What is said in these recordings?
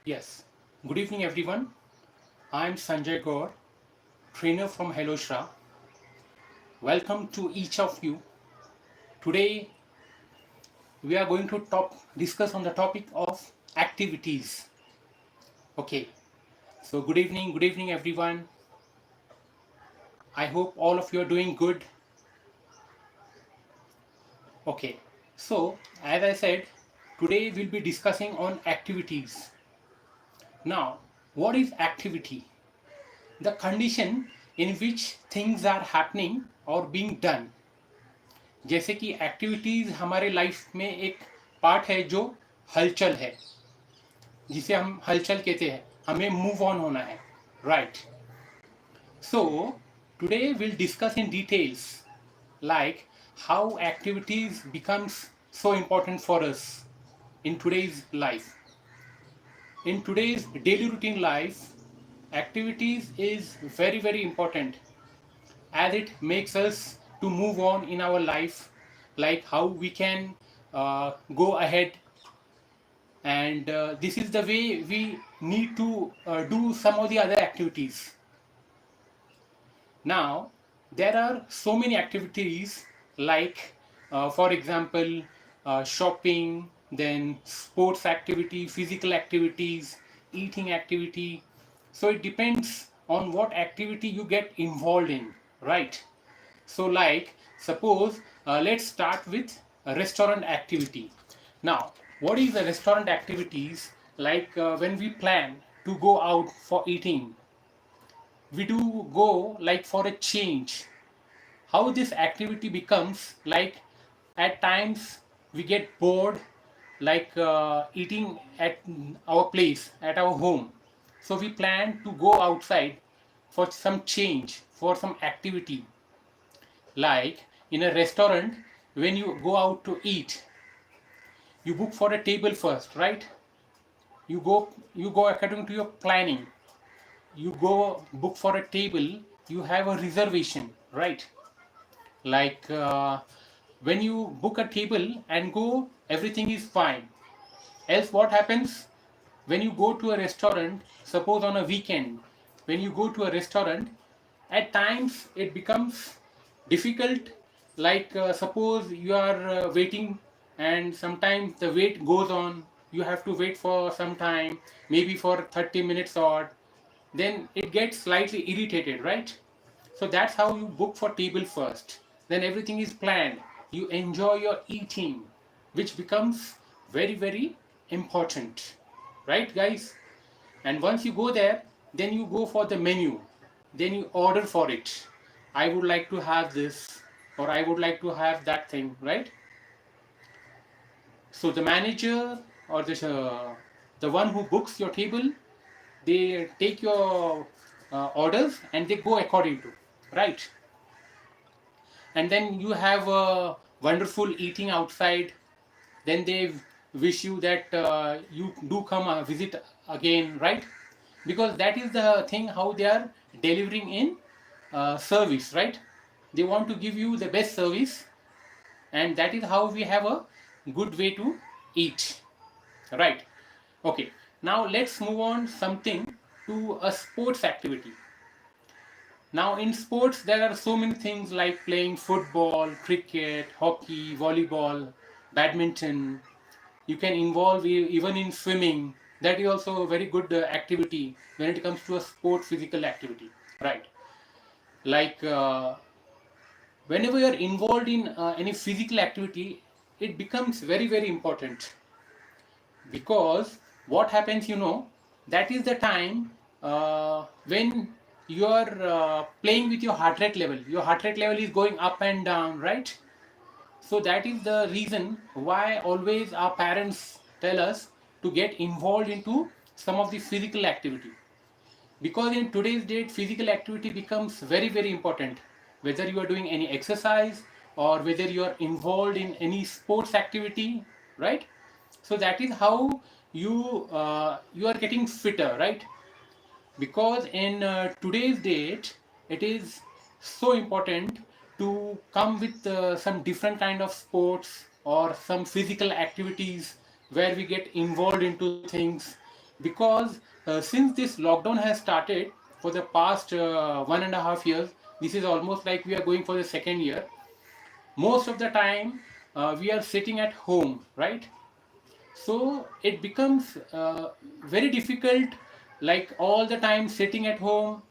Yes. Good evening, everyone. I'm Sanjay Gaur, trainer from HelloShra. Welcome to each of you. Today, we are going to discuss on the topic of activities. Okay. So, good evening, everyone. I hope all of you are doing good. Okay. So, as I said, today we'll be discussing on activities. Now, what is activity? The condition in which things are happening or being done. जैसे कि activities हमारे life में एक part है जो हलचल है, जिसे हम हलचल कहते हैं, हमें मूव ऑन होना है, right. So today will discuss in details like how activities becomes so important for us in today's life. In today's daily routine life, activities is very important as it makes us to move on in our life, like how we can go ahead, and this is the way we need to do some of the other activities. Now there are so many activities like for example shopping, then sports activity, physical activities, eating activity. So it depends on what activity you get involved in, right? So like suppose let's start with a restaurant activity. Now what is the restaurant activities? Like when we plan to go out for eating, we do go like for a change. How this activity becomes like, at times we get bored, like eating at our place, at our home, so we plan to go outside for some change, for some activity. Like in a restaurant, when you go out to eat, you book for a table first, right? You go according to your planning. You go book for a table, you have a reservation, right? Like when you book a table and go, everything is fine. Else what happens when you go to a restaurant, suppose on a weekend, when you go to a restaurant, at times it becomes difficult. Like suppose you are waiting, and sometimes the wait goes on, you have to wait for some time, maybe for 30 minutes or, then it gets slightly irritated, right? So that's how you book for table first. Then everything is planned. You enjoy your eating, which becomes very important. Right, guys? And once you go there, then you go for the menu. Then you order for it. I would like to have this, or I would like to have that thing, right? So the manager or the one who books your table, they take your orders and they go according to, right? And then you have a wonderful eating outside. Then they wish you that you do come visit again, right? Because that is the thing how they are delivering in service, right? They want to give you the best service, and that is how we have a good way to eat, right? Okay, now let's move on something to a sports activity. Now, in sports, there are so many things like playing football, cricket, hockey, volleyball, badminton. You can involve even in swimming. That is also a very good activity when it comes to a sport physical activity, right? Like whenever you are involved in any physical activity, it becomes very important, because what happens, that is the time when you are playing with your heart rate level. Your heart rate level is going up and down, right? So that is the reason why always our parents tell us to get involved into some of the physical activity, because in today's date physical activity becomes very important, whether you are doing any exercise or whether you are involved in any sports activity, right? So that is how you are getting fitter, right? Because in today's date it is so important to come with some different kind of sports or some physical activities where we get involved into things. because since this lockdown has started for the past 1.5 years, this is almost like we are going for the second year. Most of the time we are sitting at home, right? So it becomes very difficult, like all the time sitting at home,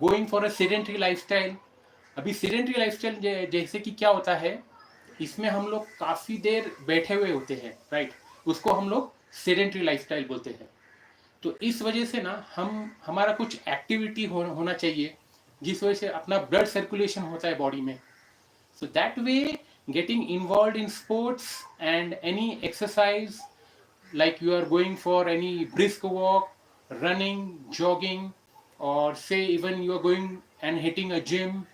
going for a sedentary lifestyle. अभी sedentary lifestyle जैसे कि क्या होता है, इसमें हम लोग काफ़ी देर बैठे हुए होते हैं, राइट? उसको हम लोग sedentary lifestyle बोलते हैं. तो इस वजह से ना हमारा कुछ एक्टिविटी होना चाहिए, जिस वजह से अपना ब्लड सर्कुलेशन होता है बॉडी में. So that way, getting involved in sports and any exercise, like you are going for any brisk walk, running, jogging, or say even you are going and hitting a gym,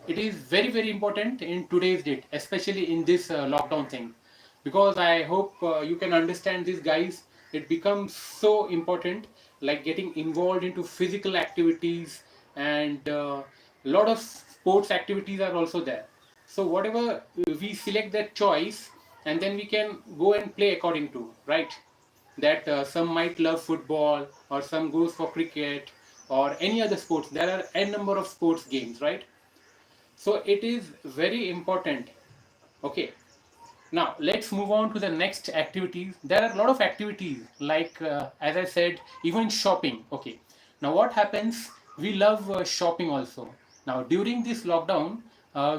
it is very very important in today's date, especially in this lockdown thing. Because I hope you can understand this, guys. It becomes so important, like getting involved into physical activities, and lot of sports activities are also there. So whatever we select that choice, and then we can go and play according to, right? That some might love football, or some goes for cricket, or any other sports. There are n number of sports games, right? So it is very important. Okay, now let's move on to the next activities. There are a lot of activities, like as I said, even shopping. Okay, now what happens, we love shopping also. Now during this lockdown,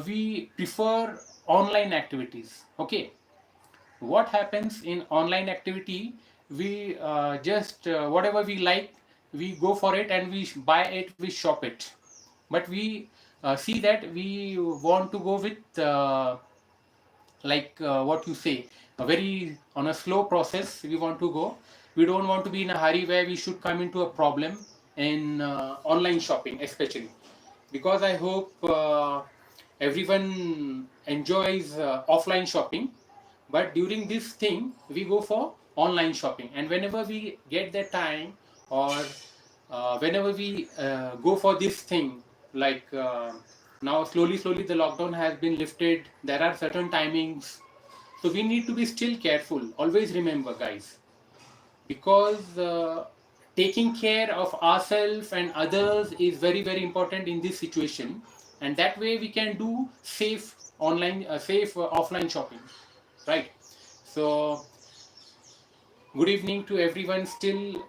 we prefer online activities. Okay, what happens in online activity, we just whatever we like, we go for it and we buy it, we shop it. But we see that we want to go with like what you say, a very on a slow process we want to go. We don't want to be in a hurry where we should come into a problem in online shopping especially. Because I hope everyone enjoys offline shopping, but during this thing we go for online shopping. And whenever we get the time, or whenever we go for this thing, like now slowly the lockdown has been lifted, there are certain timings, so we need to be still careful. Always remember, guys, because taking care of ourselves and others is very very important in this situation. And that way we can do safe online safe offline shopping, right? So good evening to everyone. Still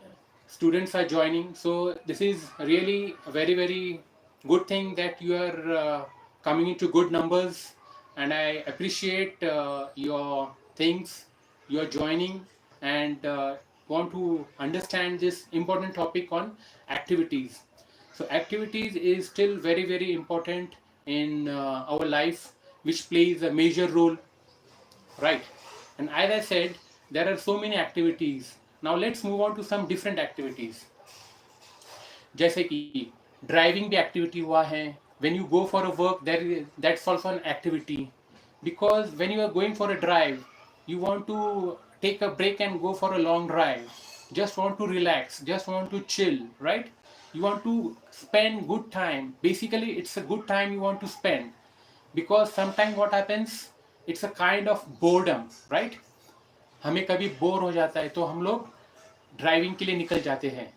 students are joining, so this is really a very very good thing that you are coming into good numbers. And I appreciate your things, you are joining, and want to understand this important topic on activities. So activities is still very very important in our life, which plays a major role, right? And as I said, there are so many activities. Now let's move on to some different activities. जैसे कि driving भी activity हुआ है. When you go for a work, that's also an activity. Because when you are going for a drive, you want to take a break and go for a long drive, just want to relax, just want to chill, right? You want to spend good time. Basically it's a good time you want to spend. Because sometimes what happens, it's a kind of boredom, right? हमें कभी bore हो जाता है तो हम लोग driving के लिए निकल जाते हैं.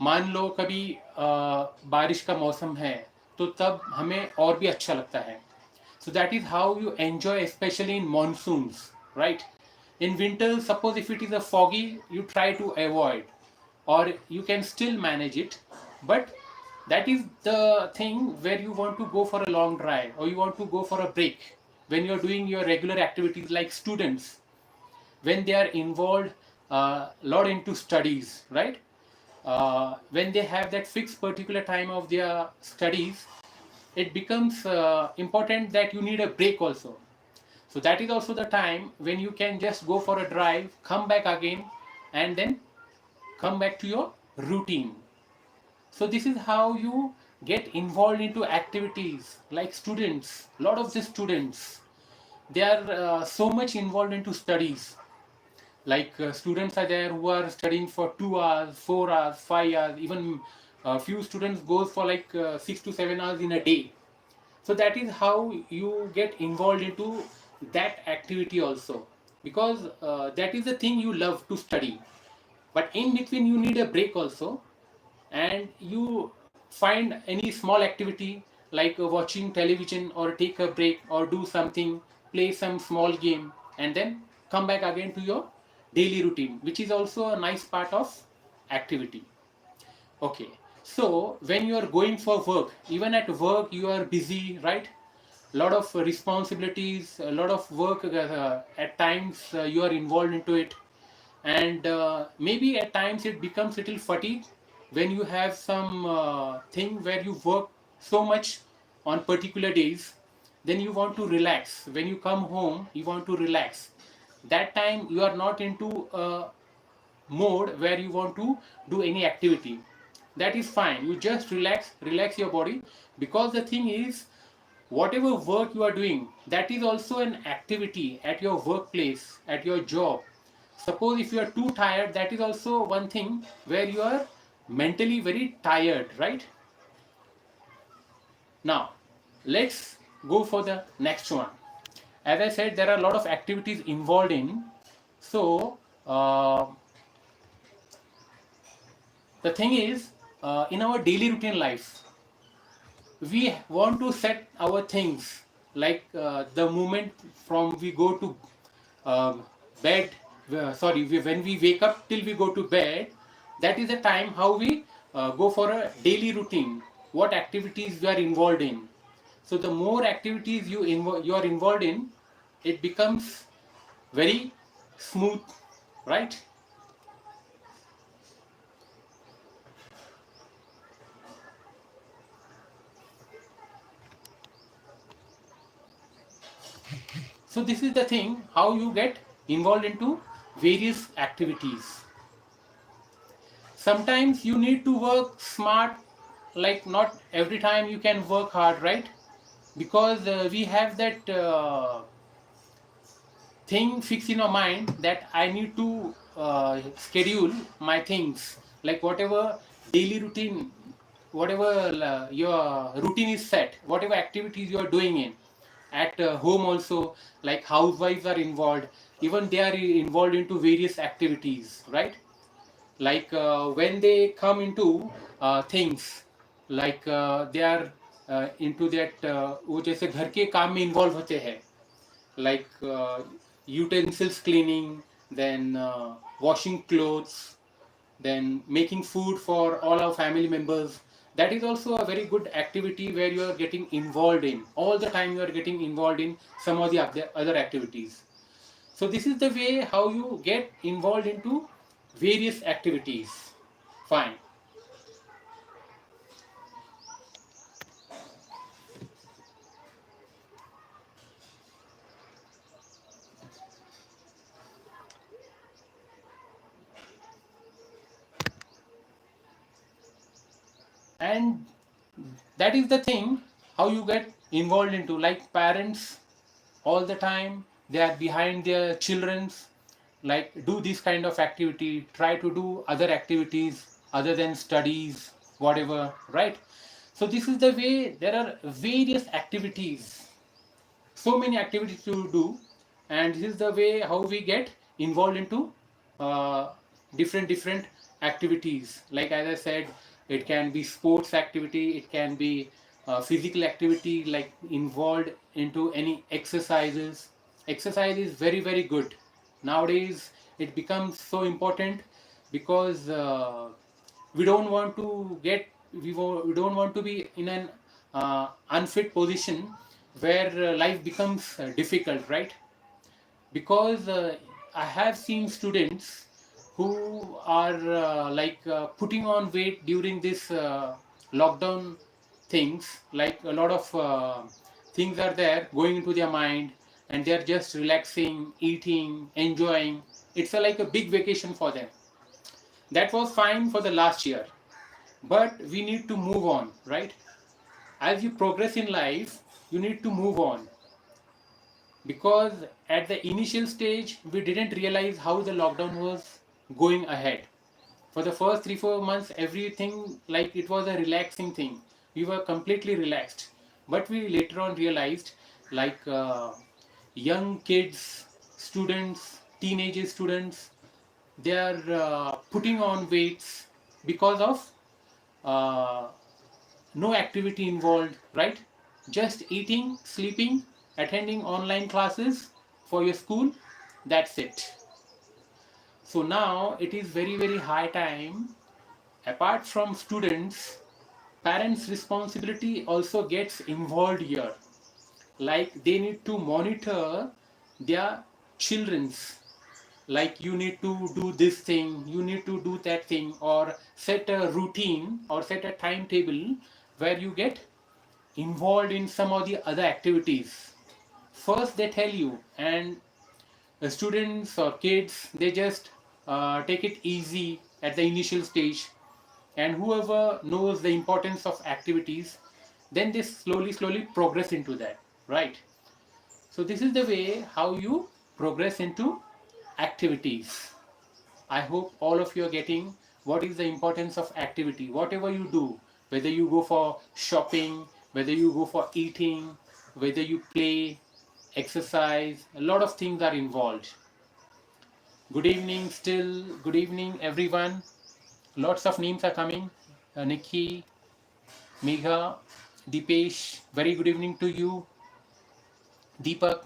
मान लो कभी बारिश का मौसम है, तो तब हमें और भी अच्छा लगता है. So that is how you enjoy, specially in monsoons, right? In winter, suppose if it is a foggy, you try to avoid, or you can still manage it. But that is the thing where you want to go for a long drive, or you want to go for a break, when you're doing your regular activities. Like students, when they are involved lot into studies, right? When they have that fixed particular time of their studies, it becomes important that you need a break also. So that is also the time when you can just go for a drive, come back again, and then come back to your routine. So this is how you get involved into activities. Like students, a lot of the students, they are so much involved into studies. Like students are there who are studying for 2 hours, 4 hours, 5 hours, even a few students goes for like 6 to 7 hours in a day. So that is how you get involved into that activity also. Because that is the thing you love to study. but in between you need a break also, and you find any small activity like watching television, or take a break, or do something, play some small game, and then come back again to your daily routine, which is also a nice part of activity. Okay, so when you are going for work, even at work you are busy, right? Lot of responsibilities, a lot of work, at times you are involved into it, and maybe at times it becomes little fatigue when you have some thing where you work so much on particular days. Then you want to relax. When you come home, you want to relax. That time you are not into a mode where you want to do any activity. That is fine, you just relax your body, because the thing is, whatever work you are doing, that is also an activity at your workplace, at your job. Suppose if you are too tired, that is also one thing where you are mentally very tired, right? Now let's go for the next one. As I said, there are a lot of activities involved in. So the thing is, in our daily routine life, we want to set our things, like the moment from we go to um, bed, when we wake up till we go to bed, that is the time how we go for a daily routine, what activities we are involved in. So the more activities you are involved in, it becomes very smooth, right? So this is the thing how you get involved into various activities. Sometimes you need to work smart, like not every time you can work hard, right? Because we have that thing fixed in our mind that I need to schedule my things, like whatever daily routine, whatever your routine is set, whatever activities you are doing in at home also, like housewives are involved, even they are involved into various activities, right? Like when they come into things, like they are into that वो जैसे घर के काम में involve होते हैं, like utensils cleaning, then washing clothes, then making food for all our family members. That is also a very good activity where you are getting involved in all the time, you are getting involved in some of the other activities. So this is the way how you get involved into various activities. Fine. And that is the thing how you get involved into, like parents all the time they are behind their children's, like do this kind of activity, try to do other activities other than studies, whatever, right? So this is the way, there are various activities, so many activities to do, and this is the way how we get involved into uh, different activities. Like as I said, it can be sports activity, it can be physical activity, like involved into any exercises. Exercise is very good nowadays, it becomes so important, because we don't want to get, we don't want to be in an unfit position where life becomes difficult, right? Because I have seen students who are putting on weight during this lockdown things, like a lot of things are there going into their mind, and they're just relaxing, eating, enjoying. It's like a big vacation for them. That was fine for the last year, but we need to move on, right? As you progress in life, you need to move on, because at the initial stage we didn't realize how the lockdown was going ahead. For the first 3 4 months, everything like it was a relaxing thing, we were completely relaxed. But we later on realized, like young kids, students, teenage students, they are putting on weights because of uh, no activity involved, right? Just eating, sleeping, attending online classes for your school, that's it. So now it is very, very high time, apart from students, parents' responsibility also gets involved here. Like they need to monitor their children's, like you need to do this thing, you need to do that thing, or set a routine or set a timetable where you get involved in some of the other activities. First they tell you, and the students or kids, they just take it easy at the initial stage, and whoever knows the importance of activities, then they slowly progress into that, right? So this is the way how you progress into activities. I hope all of you are getting what is the importance of activity. Whatever you do, whether you go for shopping, whether you go for eating, whether you play, exercise, a lot of things are involved. Good evening, still. Good evening, everyone. Lots of names are coming. Nikki, Megha, Deepesh, very good evening to you. Deepak.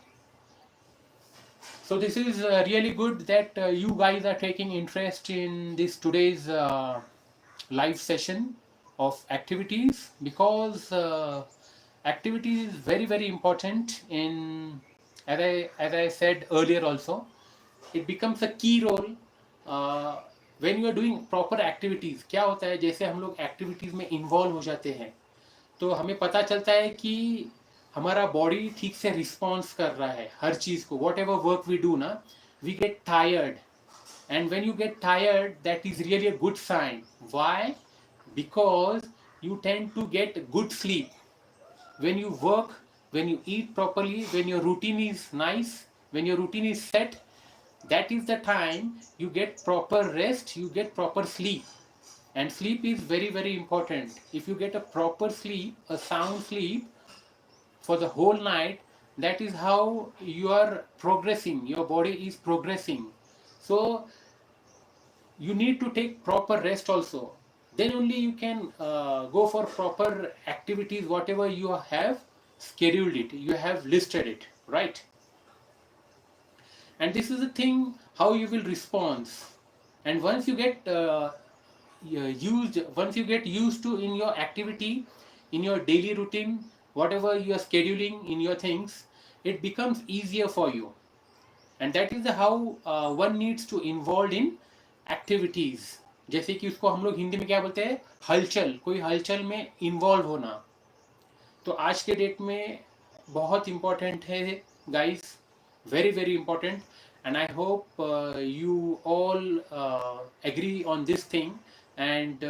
So this is really good that you guys are taking interest in this today's live session of activities, because activity is very, very important in, as I said earlier also, it becomes a key role when you are doing proper activities. क्या होता है, जैसे हम लोग activities में involve हो जाते हैं तो हमें पता चलता है कि हमारा बॉडी ठीक से रिस्पॉन्स कर रहा है हर चीज़ को. Whatever work we do ना, we get tired, and when you get tired, that is really a good sign. Why? Because you tend to get good sleep when you work, when you eat properly, when your routine is nice, when your routine is set. That is the time you get proper rest, you get proper sleep. And sleep is very, very important. If you get a proper sleep, a sound sleep for the whole night, that is how you are progressing, your body is progressing. So you need to take proper rest also. Then only you can go for proper activities, whatever you have scheduled it, you have listed it, right? And this is the thing how you will respond. And once you get once you get used to in your activity, in your daily routine, whatever you are scheduling in your things, it becomes easier for you. And that is how one needs to involve in activities. जैसे कि उसको हम लोग हिंदी में क्या बोलते हैं, हलचल, कोई हलचल में इन्वॉल्व होना. तो आज के डेट में बहुत इम्पोर्टेंट है guys, very, very important. And I hope you all agree on this thing, and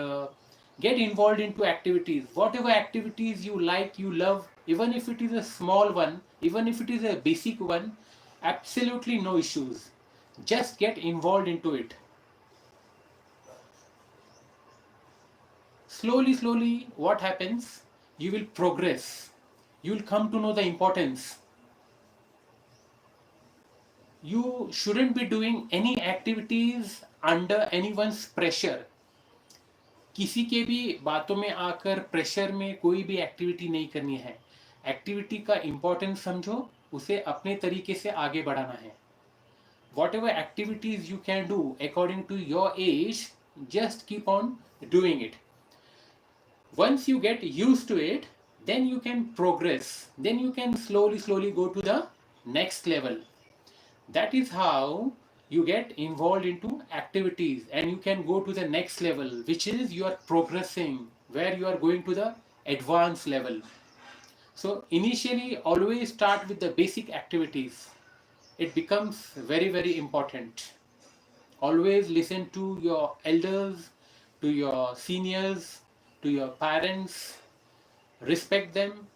get involved into activities, whatever activities you like, you love, even if it is a small one, even if it is a basic one, absolutely no issues. Just get involved into it. Slowly what happens, you will progress, you will come to know the importance. You shouldn't be doing any activities under anyone's pressure. किसी के भी बातों में आकर pressure में कोई भी activity नहीं करनी है. एक्टिविटी का इंपॉर्टेंस समझो, उसे अपने तरीके से आगे बढ़ाना है. Whatever activities you can do according to your age, just keep on doing it. Once you get used to it, then you can progress, then you can slowly go to the next level. That is how you get involved into activities, and you can go to the next level, which is you are progressing, where you are going to the advanced level. So initially always start with the basic activities. It becomes very, very important. Always listen to your elders, to your seniors, to your parents. Respect them.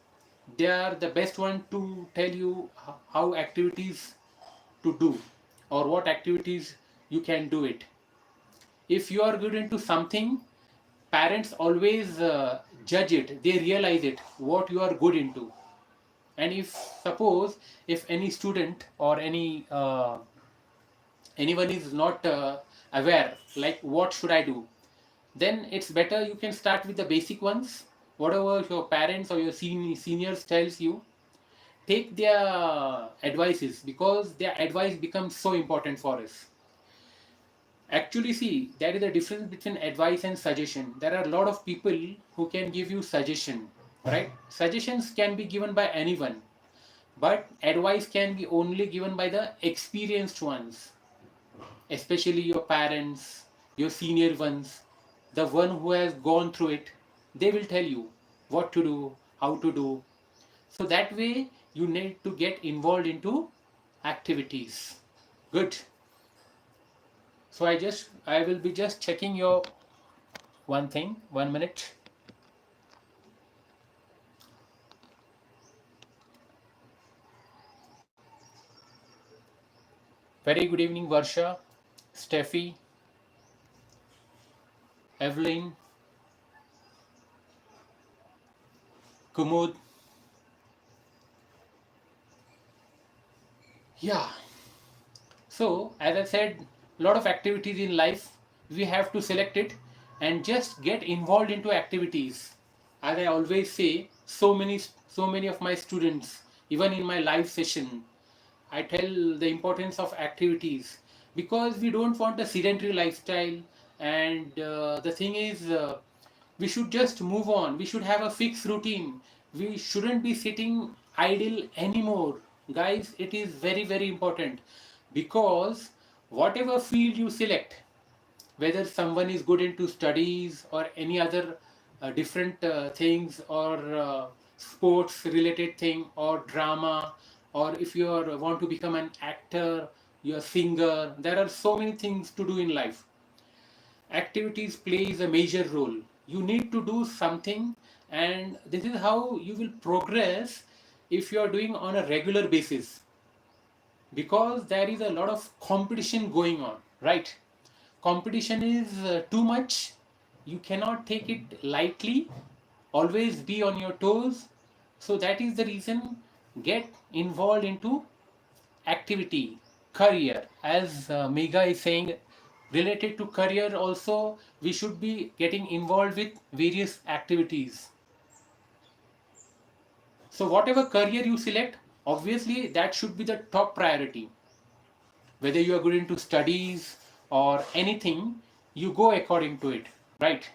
They are the best one to tell you how activities to do, or what activities you can do it. If you are good into something, parents always judge it, they realize it, what you are good into. And if suppose if any student or any anyone is not aware, like what should I do, then it's better you can start with the basic ones. Whatever your parents or your seniors tells you, take their advices, because their advice becomes so important for us. Actually, see, there is a difference between advice and suggestion. There are a lot of people who can give you suggestion, right? Suggestions can be given by anyone, but advice can be only given by the experienced ones, especially your parents, your senior ones, the one who has gone through it. They will tell you what to do, how to do. So that way you need to get involved into activities. Good. So I will be just checking your one thing. 1 minute. Very good evening, Varsha, Steffi, Evelyn, Kumud. Yeah. So, as I said, a lot of activities in life, we have to select it and just get involved into activities. As I always say, so many of my students, even in my live session, I tell the importance of activities, because we don't want a sedentary lifestyle. And the thing is, we should just move on. We should have a fixed routine. We shouldn't be sitting idle anymore. Guys, it is very, very important, because whatever field you select, whether someone is good into studies or any other different things, or sports related thing, or drama, or if you want to become an actor, you're a singer, there are so many things to do in life. Activities plays a major role. You need to do something, and this is how you will progress if you are doing on a regular basis, because there is a lot of competition going on, right? Competition is too much. You cannot take it lightly. Always be on your toes. So that is the reason, get involved into activity, career. As Megha is saying, related to career also, we should be getting involved with various activities. So whatever career you select, obviously that should be the top priority. Whether you are good into studies or anything, you go according to it, right?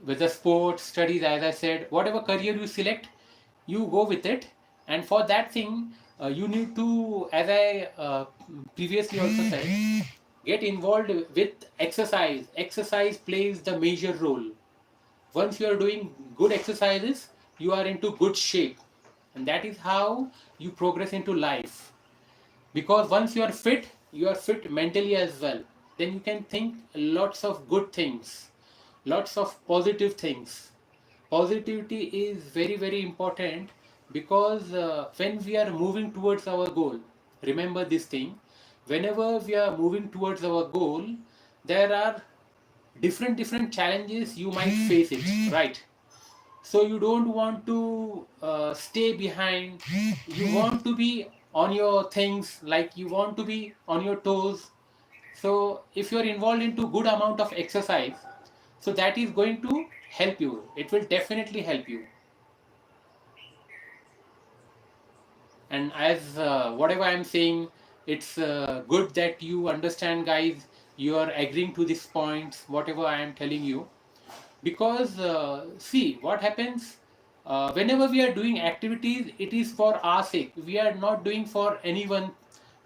Whether sports, studies, as I said, whatever career you select, you go with it. And for that thing, you need to, as I previously also said, get involved with exercise. Exercise plays the major role. Once you are doing good exercises, you are into good shape, and that is how you progress into life. Because once you are fit mentally as well, then you can think lots of good things, lots of positive things. Positivity is very, very important, because when we are moving towards our goal, remember this thing, whenever we are moving towards our goal, there are different challenges you might face it, right? So you don't want to stay behind. You want to be on your things, like you want to be on your toes. So if you're involved into good amount of exercise, so that is going to help you. It will definitely help you. And as whatever I'm saying, it's good that you understand, guys. You are agreeing to these points, whatever I am telling you. Because see what happens, whenever we are doing activities, it is for our sake. We are not doing for anyone,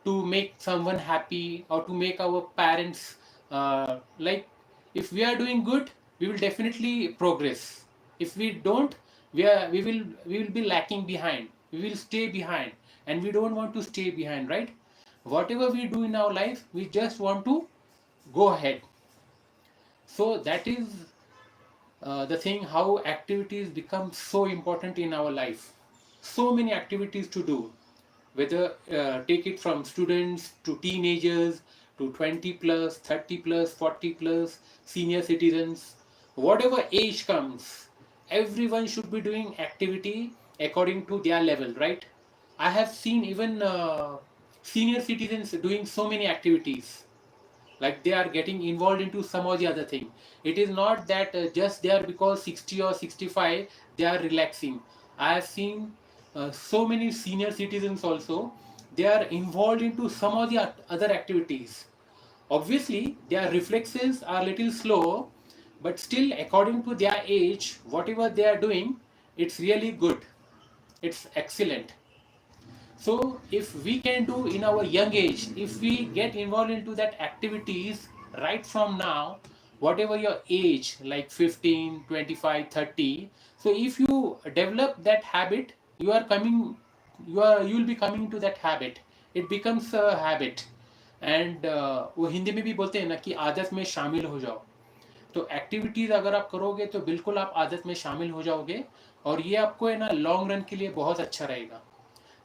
to make someone happy or to make our parents like. If we are doing good, we will definitely progress. If we don't, we will be lacking behind. We will stay behind, and we don't want to stay behind, right? Whatever we do in our life, we just want to go ahead. So that is the thing, how activities become so important in our life. So many activities to do, whether take it from students to teenagers to 20 plus, 30 plus, 40 plus, senior citizens, whatever age comes, everyone should be doing activity according to their level, right? I have seen even senior citizens doing so many activities, like they are getting involved into some or the other thing. It is not that just they are because 60 or 65 they are relaxing. I have seen so many senior citizens also, they are involved into some of the other activities. Obviously their reflexes are little slow, but still according to their age whatever they are doing, it's really good, it's excellent. So if we can do in our young age, if we get involved into that activities right from now, whatever your age, like 15, 25, 30, so if you develop that habit, you will be coming to that habit. It becomes a habit. And वो हिंदी में भी बोलते हैं ना कि आदत में शामिल हो जाओ. तो एक्टिविटीज अगर आप करोगे तो बिल्कुल आप आदत में शामिल हो जाओगे, और ये आपको है ना लॉन्ग रन के लिए बहुत अच्छा रहेगा.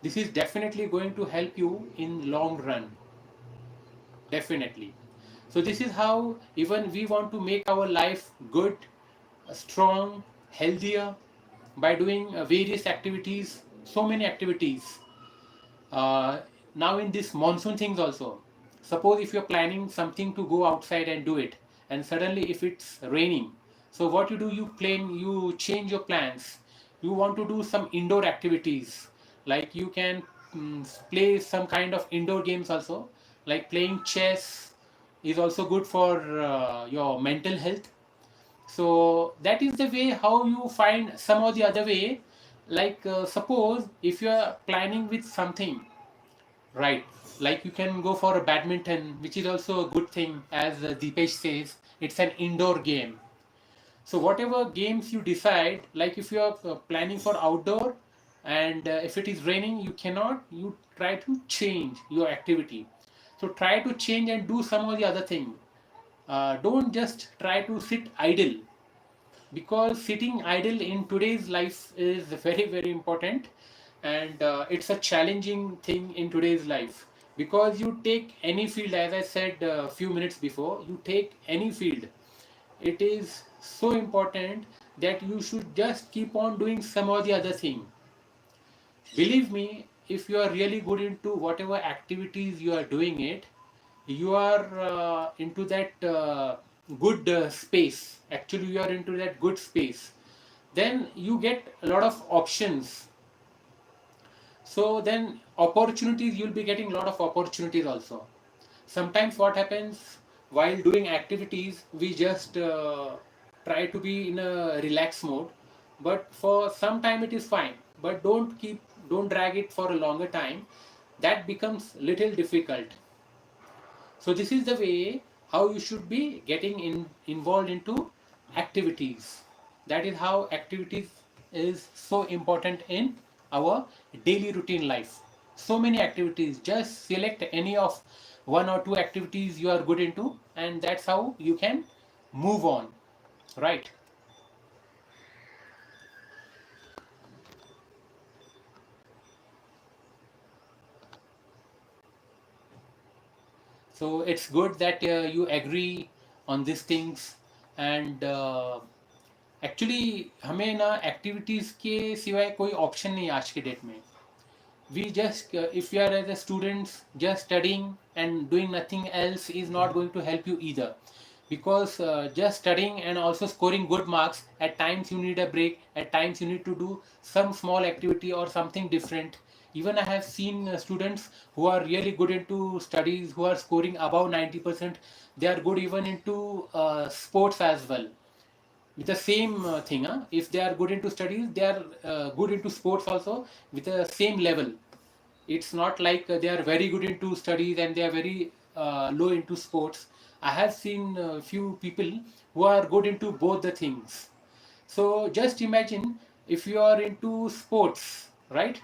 This is definitely going to help you in long run, definitely. So this is how even we want to make our life good, strong, healthier, by doing various activities, so many activities. uh, Now in this monsoon things also, suppose if you're planning something to go outside and do it, and suddenly if it's raining, so what you do, you change your plans. You want to do some indoor activities, like you can play some kind of indoor games also, like playing chess is also good for your mental health. So that is the way how you find some or the other way. Like suppose if you are planning with something, right, like you can go for a badminton, which is also a good thing, as Deepesh says, it's an indoor game. So whatever games you decide, like if you are planning for outdoor, and if it is raining you cannot, you try to change your activity. So try to change and do some of the other thing. Don't just try to sit idle, because sitting idle in today's life is very very important. And it's a challenging thing in today's life, because you take any field, as I said a few minutes before, you take any field, it is so important that you should just keep on doing some or the other thing. Believe me, if you are really good into whatever activities you are doing it, you are into that good space, actually you are into that good space, then you get a lot of options. So then opportunities, you'll be getting a lot of opportunities also. Sometimes what happens, while doing activities we just try to be in a relaxed mode, but for some time it is fine, but don't drag it for a longer time, that becomes little difficult. So this is the way how you should be getting involved into activities. That is how activities is so important in our daily routine life. So many activities, just select any of one or two activities you are good into, and that's how you can move on, right? So it's good that you agree on these things. And actually हमें ना activities के सिवाय कोई option नहीं आज के date में. We just if you are as a students just studying and doing nothing else is not going to help you either, because just studying and also scoring good marks, at times you need a break, at times you need to do some small activity or something different. Even I have seen students who are really good into studies, who are scoring above 90%, they are good even into sports as well, with the same thing. If they are good into studies, they are good into sports also with the same level. It's not like they are very good into studies and they are very low into sports. I have seen a few people who are good into both the things. So just imagine if you are into sports, right?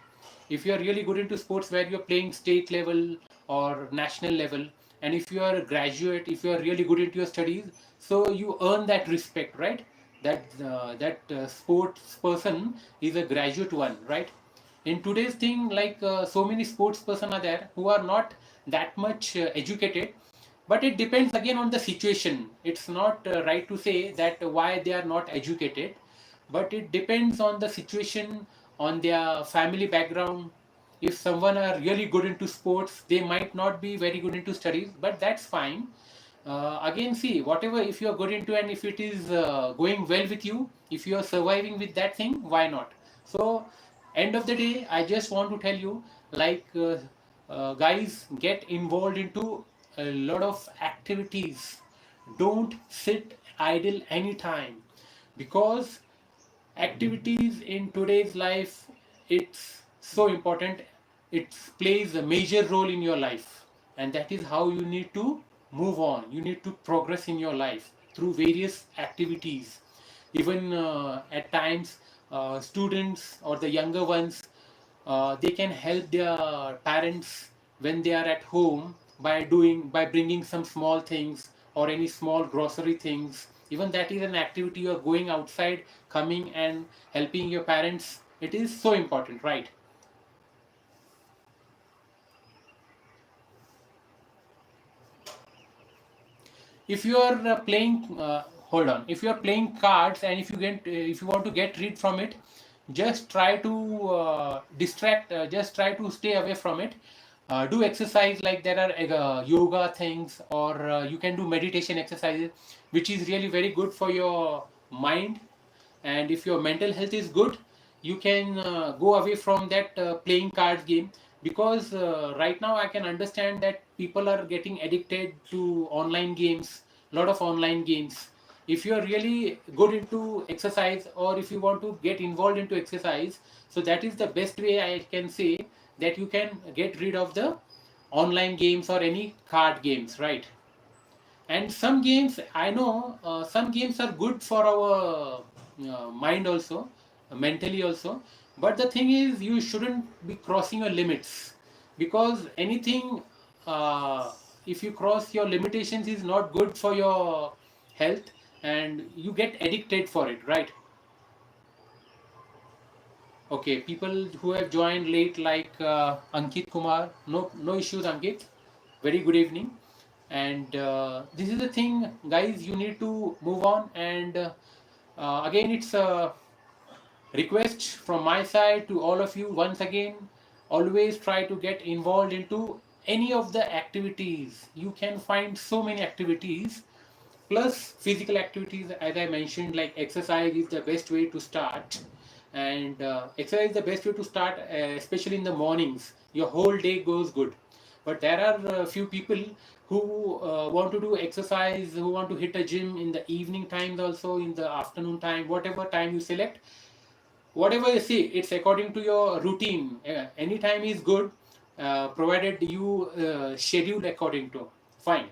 If you are really good into sports where you're playing state level or national level, and if you are a graduate, if you are really good into your studies, so you earn that respect, right? That sports person is a graduate one, right? In today's thing, like so many sports person are there who are not that much educated, but it depends again on the situation. It's not right to say that why they are not educated, but it depends on the situation, on their family background. if someone are really good into sports, they might not be very good into studies, but that's fine. Again, see, whatever, if you're good into, and if it is going well with you, if you're surviving with that thing, why not? So end of the day, I just want to tell you, like, guys, get involved into a lot of activities. Don't sit idle anytime, because activities in today's life, it's so important. It plays a major role in your life, and that is how you need to move on. You need to progress in your life through various activities. Even at times, students or the younger ones, they can help their parents when they are at home by bringing some small things or any small grocery things. Even that is an activity. You are going outside, coming and helping your parents. It is so important, right? If you are playing hold on, if you are playing cards, and if you want to get rid from it, just try to distract, just try to stay away from it. Do exercise, like there are yoga things, or you can do meditation exercises, which is really very good for your mind. And if your mental health is good, you can go away from that playing cards game. Because right now I can understand that people are getting addicted to online games, lot of online games. If you are really good into exercise, or if you want to get involved into exercise, so that is the best way I can say, that you can get rid of the online games or any card games, right? And some games, I know, some games are good for our mind also, mentally also. But the thing is, you shouldn't be crossing your limits, because anything, uh, if you cross your limitations, is not good for your health, and you get addicted for it, right? Okay, people who have joined late, like Ankit Kumar, no issues, Ankit. Very good evening. And this is the thing, guys. You need to move on. And again, it's a request from my side to all of you. Once again, always try to get involved into any of the activities. You can find so many activities, plus physical activities, as I mentioned, like exercise is the best way to start. And exercise is the best way to start, especially in the mornings. Your whole day goes good. But there are a few people who want to do exercise, who want to hit a gym in the evening times, also in the afternoon time, whatever time you select, whatever you see, it's according to your routine. Any time is good, provided you schedule according to, fine.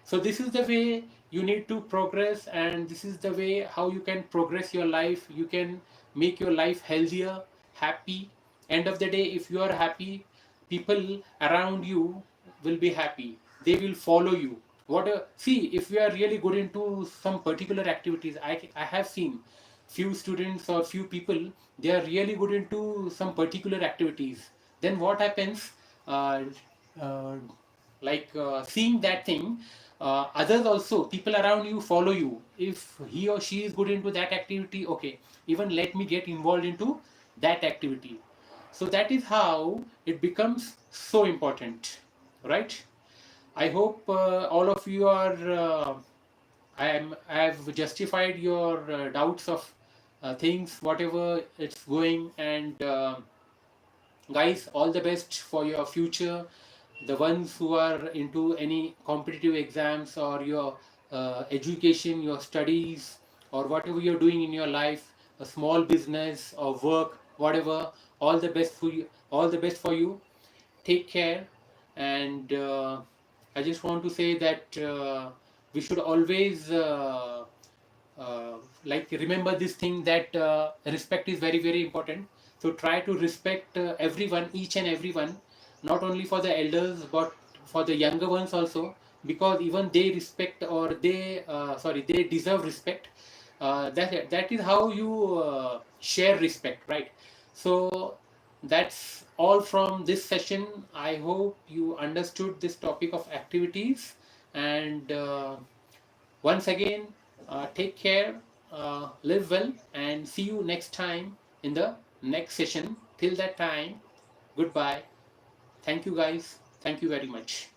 So this is the way you need to progress, and this is the way how you can progress your life. You can make your life healthier, happy. End of the day, if you are happy, people around you will be happy. They will follow you. What see, if we are really good into some particular activities, I have seen few students or few people, they are really good into some particular activities. Then what happens? Uh, uh, Seeing that thing, others also, people around you follow you. If he or she is good into that activity, okay, even let me get involved into that activity. So that is how it becomes so important, right? I hope all of you are I have justified your doubts of things, whatever it's going. And guys, all the best for your future. The ones who are into any competitive exams, or your education, your studies, or whatever you're doing in your life, a small business or work, whatever, all the best for you. All the best for you. Take care. And I just want to say that we should always uh, remember this thing, that respect is very very important. So try to respect everyone, each and everyone, not only for the elders, but for the younger ones also, because even they respect, or they they deserve respect. That is how you share respect, right? So that's all from this session. I hope you understood this topic of activities. And once again, take care, live well, and see you next time in the next session. Till that time, Goodbye. Thank you, guys. Thank you very much.